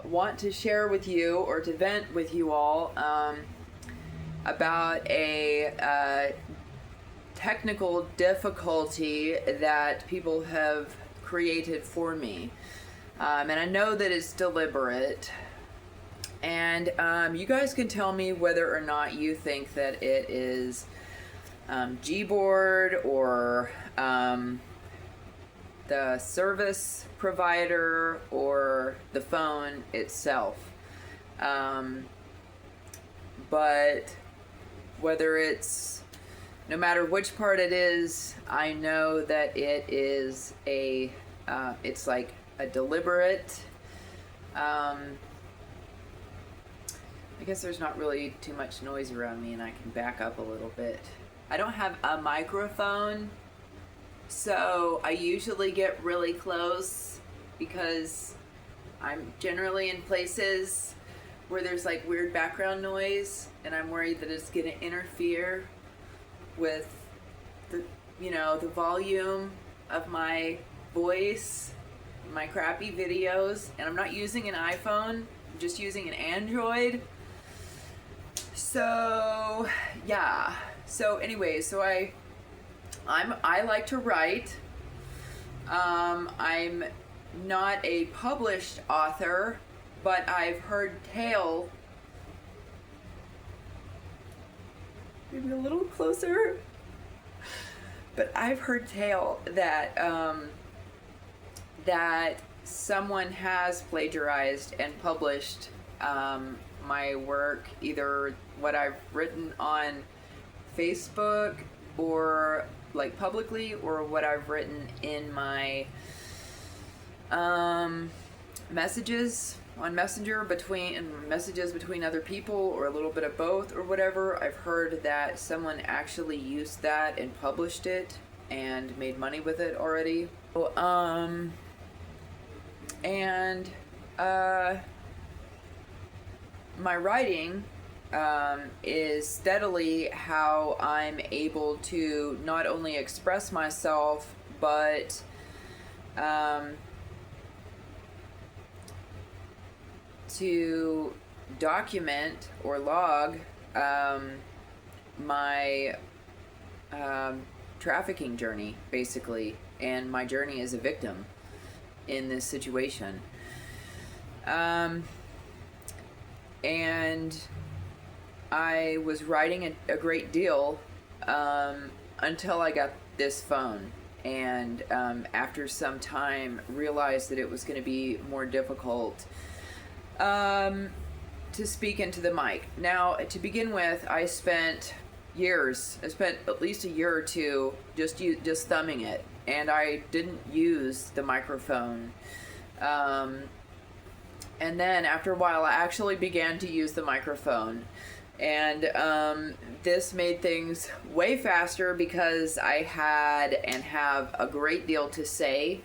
want to share with you, or to vent with you all, about a technical difficulty that people have created for me. And I know that it's deliberate. And you guys can tell me whether or not you think that it is Gboard or the service provider or the phone itself. But whether it's, no matter which part it is, I know that it is it's like a deliberate, I guess there's not really too much noise around me and I can back up a little bit. I don't have a microphone, so I usually get really close because I'm generally in places where there's like weird background noise, and I'm worried that it's gonna interfere with the volume of my voice, my crappy videos. And I'm not using an iPhone, I'm just using an Android. So yeah. So anyway, so I like to write. I'm not a published author, but I've heard tale. Maybe a little closer. But I've heard tale that that someone has plagiarized and published my work, either what I've written on Facebook or like publicly, or what I've written in my messages on Messenger, messages between other people, or a little bit of both, or whatever. I've heard that someone actually used that and published it and made money with it already. My writing is steadily how I'm able to not only express myself, but to document or log my trafficking journey, basically, and my journey as a victim in this situation. And I was writing a great deal until I got this phone, and after some time realized that it was going to be more difficult to speak into the mic. Now, to begin with, I spent at least a year or two just thumbing it, and I didn't use the microphone. And then after a while, I actually began to use the microphone. And this made things way faster because I had and have a great deal to say.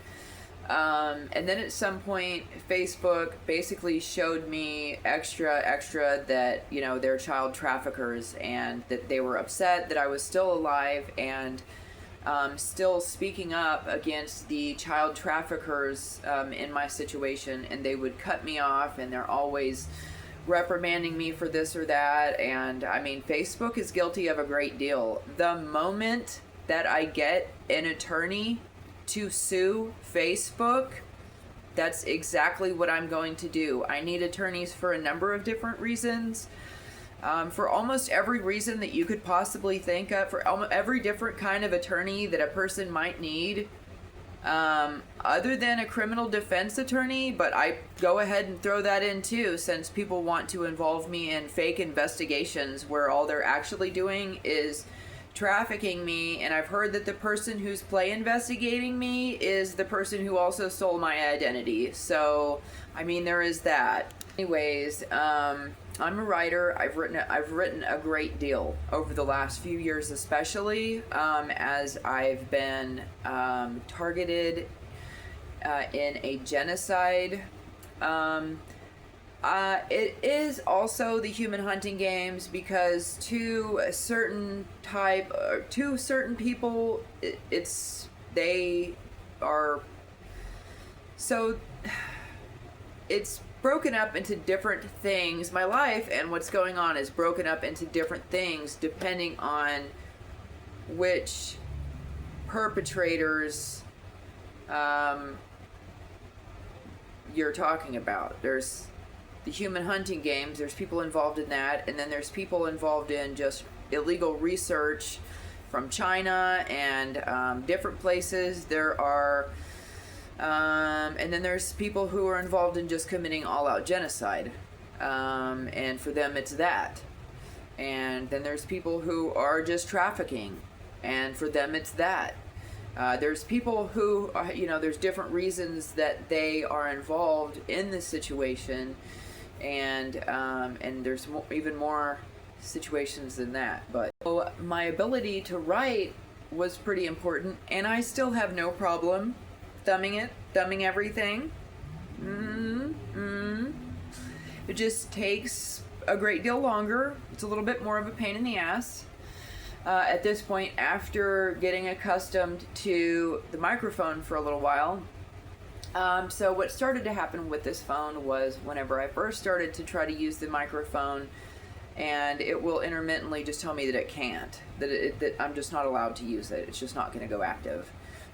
And then at some point, Facebook basically showed me extra that, they're child traffickers, and that they were upset that I was still alive and still speaking up against the child traffickers in my situation. And they would cut me off, and they're always reprimanding me for this or that. And I mean, Facebook is guilty of a great deal. The moment that I get an attorney to sue Facebook, that's exactly what I'm going to do. I need attorneys for a number of different reasons. For almost every reason that you could possibly think of, for every different kind of attorney that a person might need, other than a criminal defense attorney. But I go ahead and throw that in too, since people want to involve me in fake investigations where all they're actually doing is trafficking me. And I've heard that the person who's investigating me is the person who also stole my identity. So, I mean, there is that. Anyways, I'm a writer. I've written a great deal over the last few years, especially as I've been targeted in a genocide. It is also the human hunting games, because to certain people, they are, so it's broken up into different things. My life and what's going on is broken up into different things depending on which perpetrators you're talking about. There's the human hunting games, there's people involved in that, and then there's people involved in just illegal research from China and different places. There are and then there's people who are involved in just committing all-out genocide, and for them it's that. And then there's people who are just trafficking, and for them it's that. There's people who, there's different reasons that they are involved in this situation, and there's even more situations than that. But so my ability to write was pretty important, and I still have no problem thumbing everything. It just takes a great deal longer. It's a little bit more of a pain in the ass. At this point, after getting accustomed to the microphone for a little while. So what started to happen with this phone was whenever I first started to try to use the microphone, and it will intermittently just tell me that it can't, that I'm just not allowed to use it. It's just not going to go active.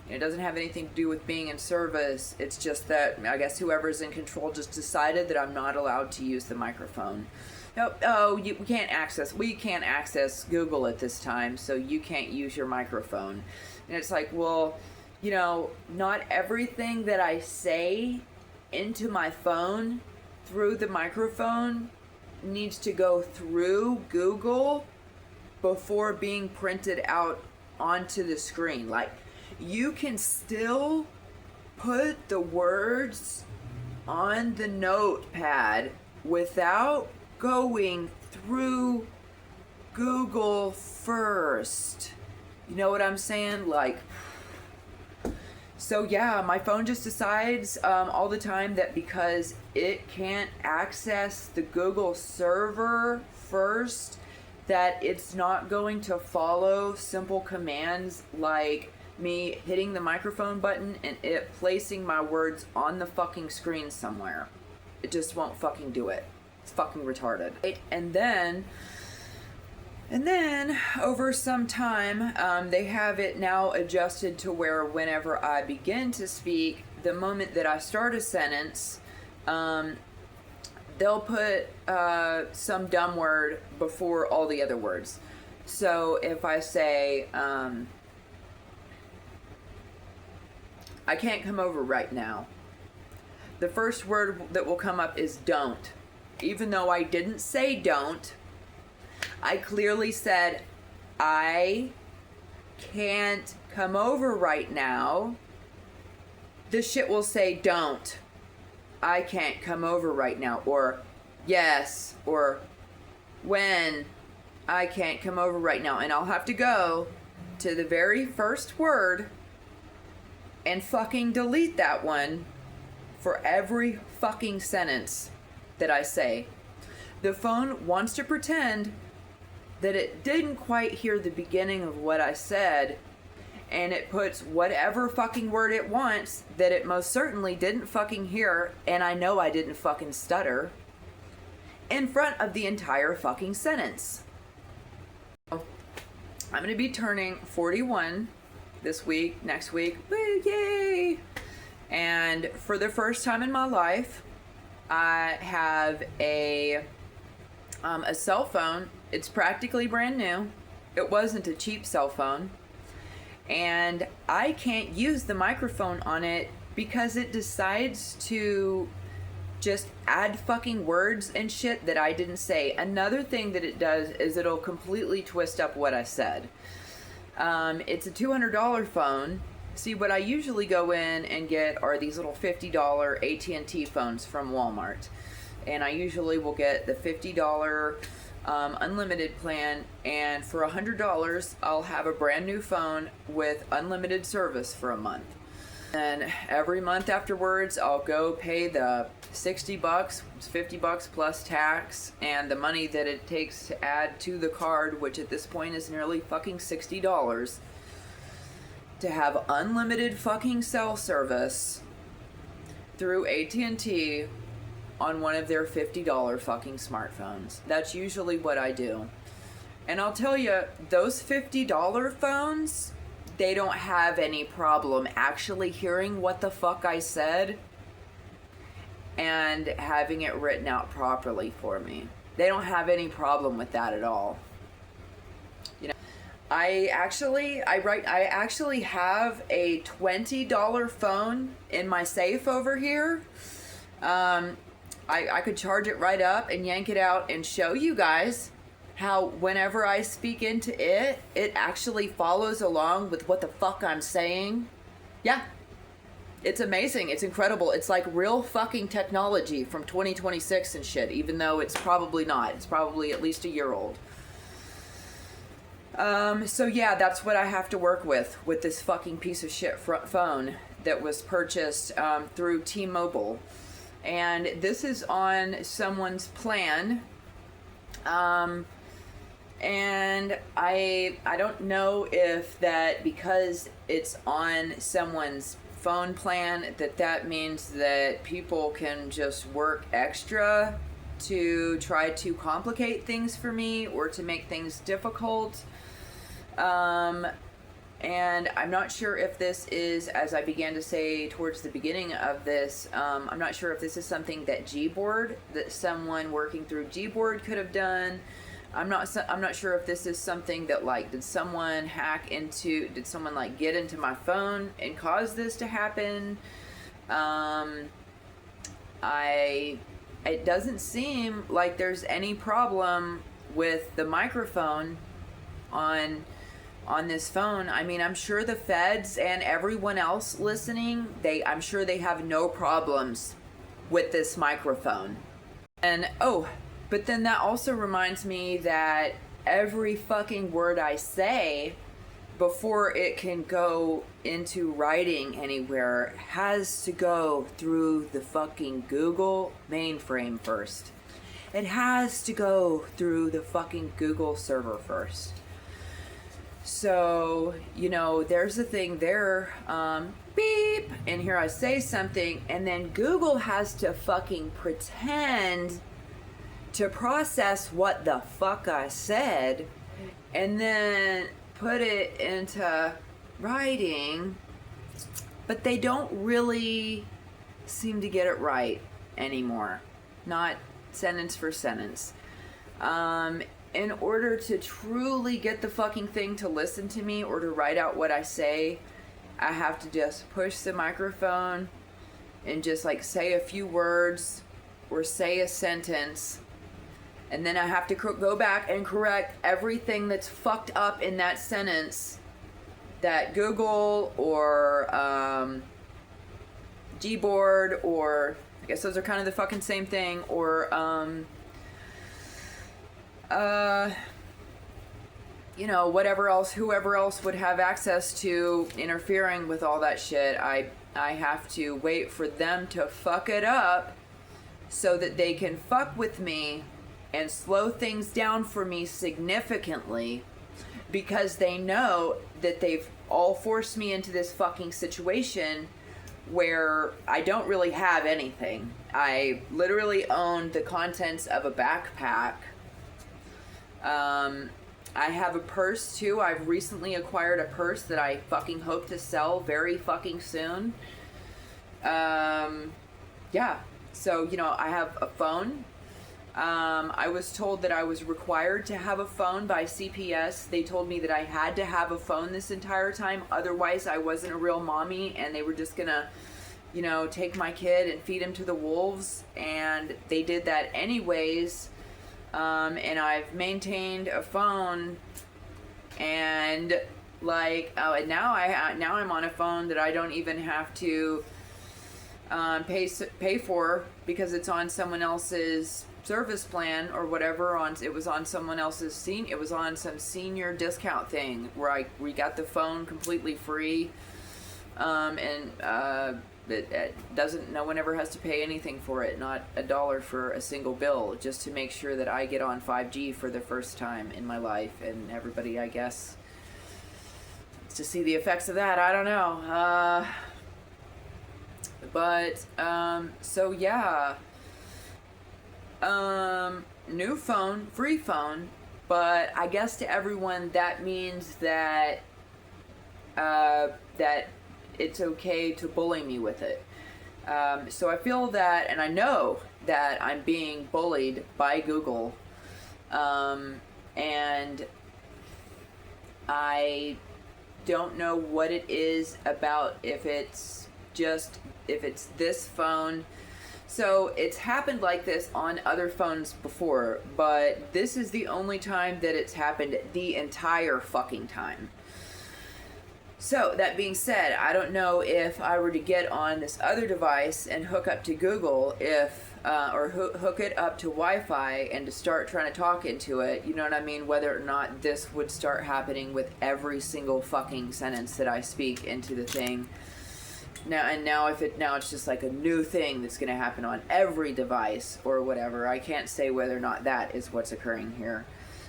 It doesn't have anything to do with being in service. It's just that I guess whoever's in control just decided that I'm not allowed to use the microphone. We can't access Google at this time, so you can't use your microphone. And it's like, well, not everything that I say into my phone through the microphone needs to go through Google before being printed out onto the screen. Like, you can still put the words on the notepad without going through Google first. You know what I'm saying? Like, so yeah, my phone just decides all the time that because it can't access the Google server first, that it's not going to follow simple commands like me hitting the microphone button and it placing my words on the fucking screen somewhere. It just won't fucking do it. It's fucking retarded. And then over some time, they have it now adjusted to where whenever I begin to speak, the moment that I start a sentence, they'll put some dumb word before all the other words. So if I say, I can't come over right now, the first word that will come up is don't. Even though I didn't say don't, I clearly said, I can't come over right now. This shit will say don't. I can't come over right now. Or yes. Or when. I can't come over right now. And I'll have to go to the very first word and fucking delete that one for every fucking sentence that I say. The phone wants to pretend that it didn't quite hear the beginning of what I said, and it puts whatever fucking word it wants that it most certainly didn't fucking hear, and I know I didn't fucking stutter, in front of the entire fucking sentence. I'm gonna be turning 41 this week, next week, woo, yay! And for the first time in my life, I have a cell phone. It's practically brand new. It wasn't a cheap cell phone. And I can't use the microphone on it because it decides to just add fucking words and shit that I didn't say. Another thing that it does is it'll completely twist up what I said. It's a $200 phone. See, what I usually go in and get are these little $50 AT&T phones from Walmart. And I usually will get the $50 unlimited plan, and for $100 I'll have a brand new phone with unlimited service for a month. And every month afterwards I'll go pay the $60, it's $50 plus tax, and the money that it takes to add to the card, which at this point is nearly fucking $60, to have unlimited fucking cell service through AT&T on one of their $50 fucking smartphones. That's usually what I do. And I'll tell you, those $50 phones, they don't have any problem actually hearing what the fuck I said and having it written out properly for me. They don't have any problem with that at all. You know, I actually have a $20 phone in my safe over here. I could charge it right up and yank it out and show you guys how whenever I speak into it, it actually follows along with what the fuck I'm saying. Yeah. It's amazing. It's incredible. It's like real fucking technology from 2026 and shit, even though it's probably not. It's probably at least a year old. So yeah, that's what I have to work with this fucking piece of shit phone that was purchased through T-Mobile. And this is on someone's plan. And I don't know if that because it's on someone's phone plan that means that people can just work extra to try to complicate things for me or to make things difficult. And I'm not sure if this is, as I began to say towards the beginning of this, I'm not sure if this is something that Gboard, that someone working through Gboard could have done. I'm not sure if this is something that, like, did someone like get into my phone and cause this to happen? It doesn't seem like there's any problem with the microphone on this phone. I mean, I'm sure the feds and everyone else listening, I'm sure they have no problems with this microphone. And but then that also reminds me that every fucking word I say before it can go into writing anywhere has to go through the fucking Google mainframe first. It has to go through the fucking Google server first. So, there's a thing there, beep, and here I say something, and then Google has to fucking pretend to process what the fuck I said and then put it into writing, but they don't really seem to get it right anymore. Not sentence for sentence. In order to truly get the fucking thing to listen to me or to write out what I say, I have to just push the microphone and just like say a few words or say a sentence. And then I have to go back and correct everything that's fucked up in that sentence that Google or Gboard, or I guess those are kind of the fucking same thing, or whoever else would have access to interfering with all that shit. I have to wait for them to fuck it up so that they can fuck with me and slow things down for me significantly, because they know that they've all forced me into this fucking situation where I don't really have anything. I literally own the contents of a backpack. I have a purse too. I've recently acquired a purse that I fucking hope to sell very fucking soon. Yeah. So, I have a phone. I was told that I was required to have a phone by CPS. They told me that I had to have a phone this entire time, otherwise I wasn't a real mommy, and they were just gonna, take my kid and feed him to the wolves, and they did that anyways. And I've maintained a phone, and and now I'm on a phone that I don't even have to pay for, because it's on someone else's service plan or whatever. It was on someone else's it was on some senior discount thing where we got the phone completely free, and it doesn't, no one ever has to pay anything for it, not $1 for a single bill, just to make sure that I get on 5G for the first time in my life, and everybody, I guess, to see the effects of that. I don't know. So yeah, new phone, free phone, but I guess to everyone that means that that it's okay to bully me with it. So I feel that, and I know that I'm being bullied by Google, and I don't know what it is about, if it's this phone. So it's happened like this on other phones before, but this is the only time that it's happened the entire fucking time. So that being said, I don't know if I were to get on this other device and hook up to Google, or hook it up to Wi-Fi and to start trying to talk into it, you know what I mean, whether or not this would start happening with every single fucking sentence that I speak into the thing. Now it's just like a new thing that's going to happen on every device or whatever. I can't say whether or not that is what's occurring here.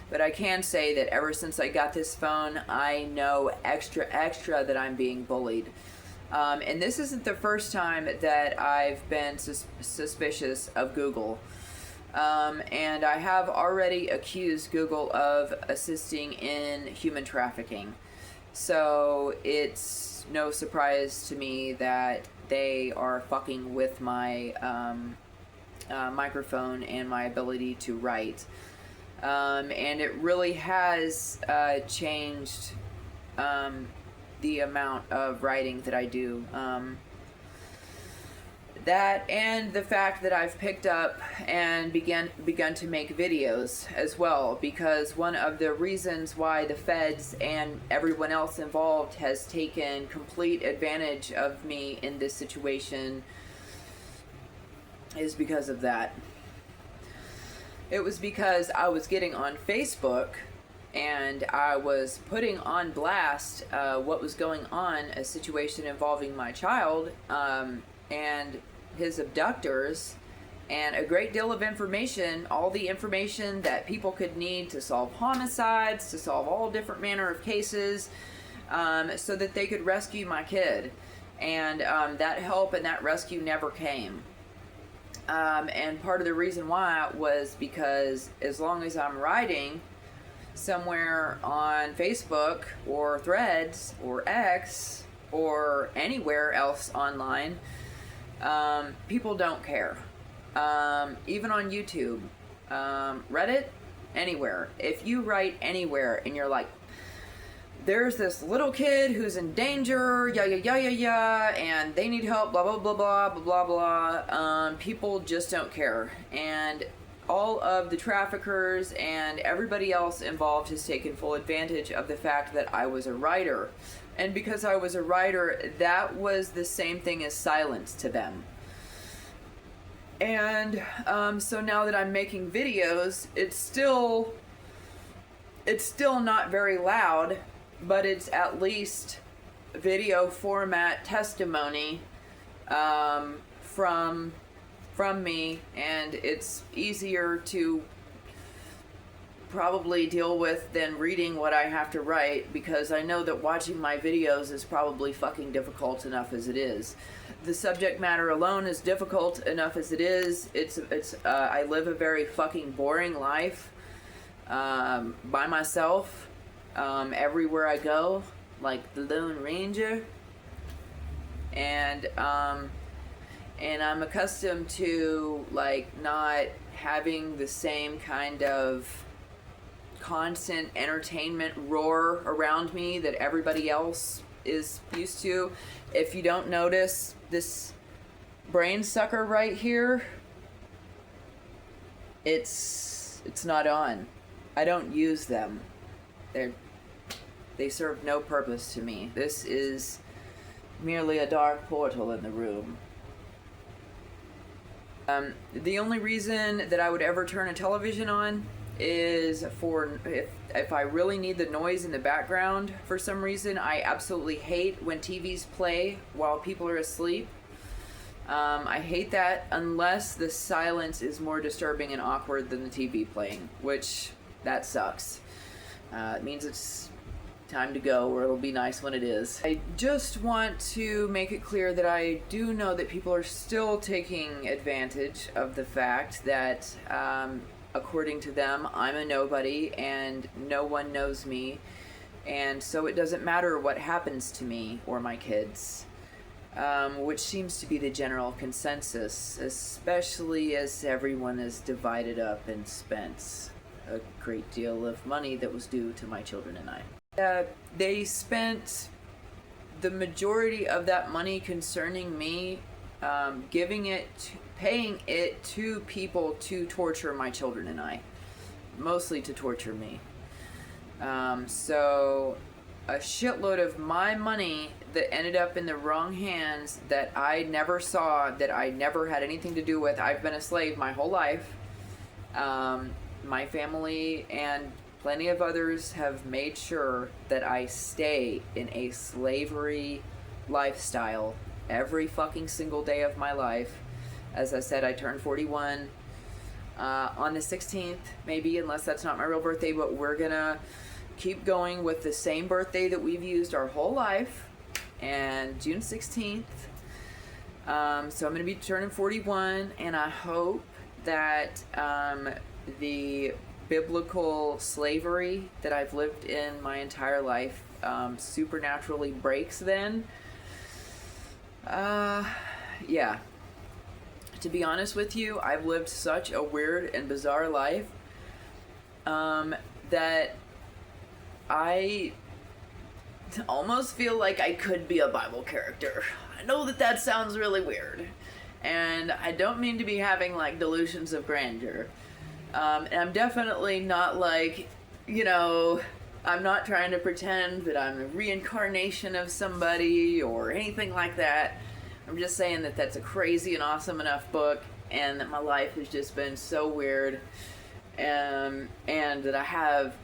But I can say that ever since I got this phone, I know extra that I'm being bullied. And this isn't the first time that I've been suspicious of Google. And I have already accused Google of assisting in human trafficking. So it's no surprise to me that they are fucking with my microphone and my ability to write. And it really has changed the amount of writing that I do. That and the fact that I've picked up and begun to make videos as well, because one of the reasons why the feds and everyone else involved has taken complete advantage of me in this situation is because of that. It was because I was getting on Facebook and I was putting on blast what was going on, a situation involving my child and his abductors, and a great deal of information, all the information that people could need to solve homicides, to solve all different manner of cases, so that they could rescue my kid. And that help and that rescue never came. And part of the reason why was because as long as I'm writing somewhere on Facebook or Threads or X or anywhere else online, people don't care. Even on YouTube, Reddit, anywhere. If you write anywhere and you're like, there's this little kid who's in danger, and they need help, blah, blah, blah, blah, blah, blah, blah. People just don't care. And all of the traffickers and everybody else involved has taken full advantage of the fact that I was a writer. And because I was a writer, that was the same thing as silence to them. And so now that I'm making videos, it's still not very loud, but it's at least video format testimony from me, and it's easier to probably deal with than reading what I have to write, because I know that watching my videos is probably fucking difficult enough as it is. The subject matter alone is difficult enough as it is. I live a very fucking boring life by myself. Everywhere I go, like the Lone Ranger, and I'm accustomed to like not having the same kind of constant entertainment roar around me that everybody else is used to. If you don't notice this brain sucker right here, it's not on. I don't use them. They serve no purpose to me. This is merely a dark portal in the room. The only reason that I would ever turn a television on is for if I really need the noise in the background for some reason. I absolutely hate when TVs play while people are asleep. I hate that unless the silence is more disturbing and awkward than the TV playing, which that sucks. It means it's time to go, or it'll be nice when it is. I just want to make it clear that I do know that people are still taking advantage of the fact that, according to them, I'm a nobody and no one knows me, and so it doesn't matter what happens to me or my kids, which seems to be the general consensus, especially as everyone is divided up and spent a great deal of money that was due to my children and I. They spent the majority of that money concerning me, paying it to people to torture my children and I, mostly to torture me. So a shitload of my money that ended up in the wrong hands, that I never saw, that I never had anything to do with. I've been a slave my whole life. My family and plenty of others have made sure that I stay in a slavery lifestyle every fucking single day of my life. As I said, I turned 41 on the 16th, maybe, unless that's not my real birthday, but we're gonna keep going with the same birthday that we've used our whole life, and June 16th. So I'm gonna be turning 41, and I hope that the biblical slavery that I've lived in my entire life supernaturally breaks then. Yeah. To be honest with you, I've lived such a weird and bizarre life that I almost feel like I could be a Bible character. I know that sounds really weird, and I don't mean to be having like delusions of grandeur. And I'm definitely not like, I'm not trying to pretend that I'm a reincarnation of somebody or anything like that. I'm just saying that that's a crazy and awesome enough book, and that my life has just been so weird, and that I have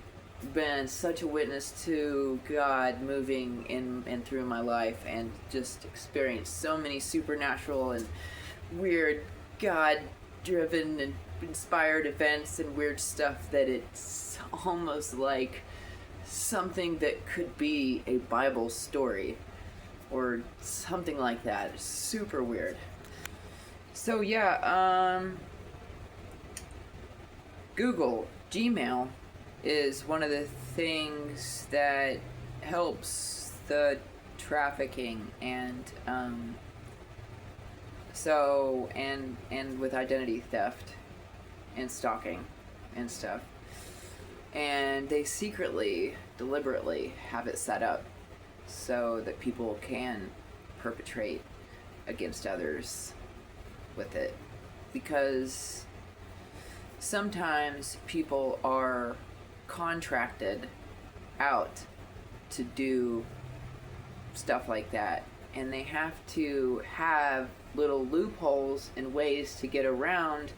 been such a witness to God moving in and through my life, and just experienced so many supernatural and weird God-driven and inspired events and weird stuff, that it's almost like something that could be a Bible story or something like that. It's super weird. So yeah, Gmail is one of the things that helps the trafficking and with identity theft and stalking and stuff. And they secretly, deliberately have it set up so that people can perpetrate against others with it. Because sometimes people are contracted out to do stuff like that, and they have to have little loopholes and ways to get around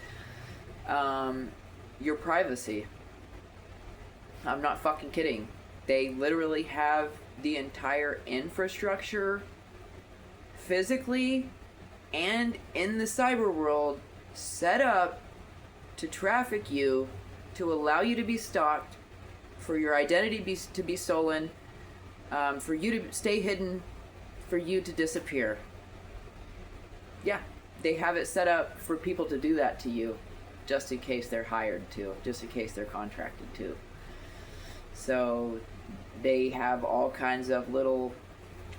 your privacy. I'm not fucking kidding. They literally have the entire infrastructure, physically and in the cyber world, set up to traffic you, to allow you to be stalked, for your identity to be stolen, for you to stay hidden, for you to disappear. Yeah, they have it set up for people to do that to you, just in case they're hired to, just in case they're contracted to. So they have all kinds of little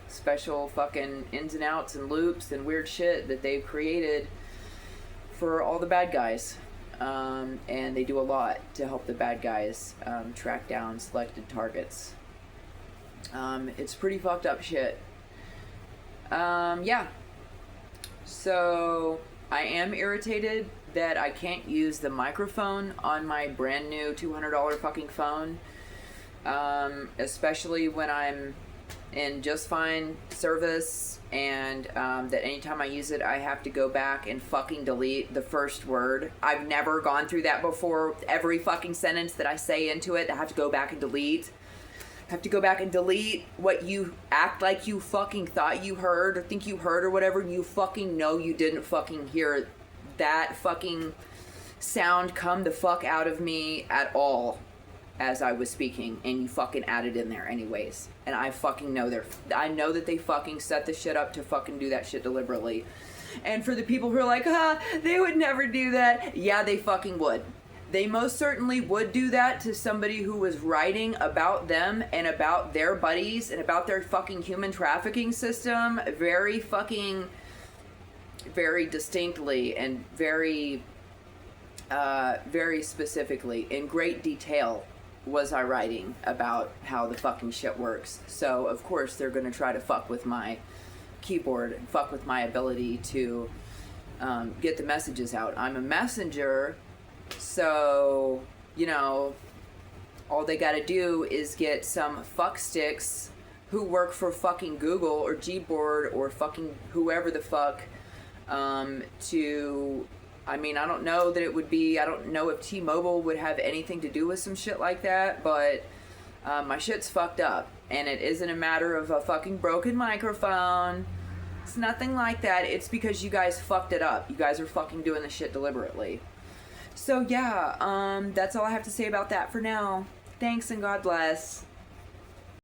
special fucking ins and outs and loops and weird shit that they've created for all the bad guys. And they do a lot to help the bad guys track down selected targets. It's pretty fucked up shit. Yeah. So I am irritated that I can't use the microphone on my brand new $200 fucking phone. Especially when I'm in just fine service, and that anytime I use it, I have to go back and fucking delete the first word. I've never gone through that before. Every fucking sentence that I say into it, I have to go back and delete. I have to go back and delete what you act like you fucking thought you heard or think you heard or whatever. You fucking know you didn't fucking hear that fucking sound come the fuck out of me at all. as I was speaking, and you fucking added in there anyways. And I fucking know I know that they fucking set the shit up to fucking do that shit deliberately. And for the people who are like, they would never do that. Yeah, they fucking would. They most certainly would do that to somebody who was writing about them and about their buddies and about their fucking human trafficking system very distinctly and very specifically, in great detail, was I writing about how the fucking shit works. So, of course, they're going to try to fuck with my keyboard and fuck with my ability to get the messages out. I'm a messenger, so, you know, all they got to do is get some fucksticks who work for fucking Google or Gboard or fucking whoever the fuck to... I mean, I don't know that it would be... I don't know if T-Mobile would have anything to do with some shit like that, but my shit's fucked up. And it isn't a matter of a fucking broken microphone. It's nothing like that. It's because you guys fucked it up. You guys are fucking doing the shit deliberately. So, yeah, that's all I have to say about that for now. Thanks and God bless.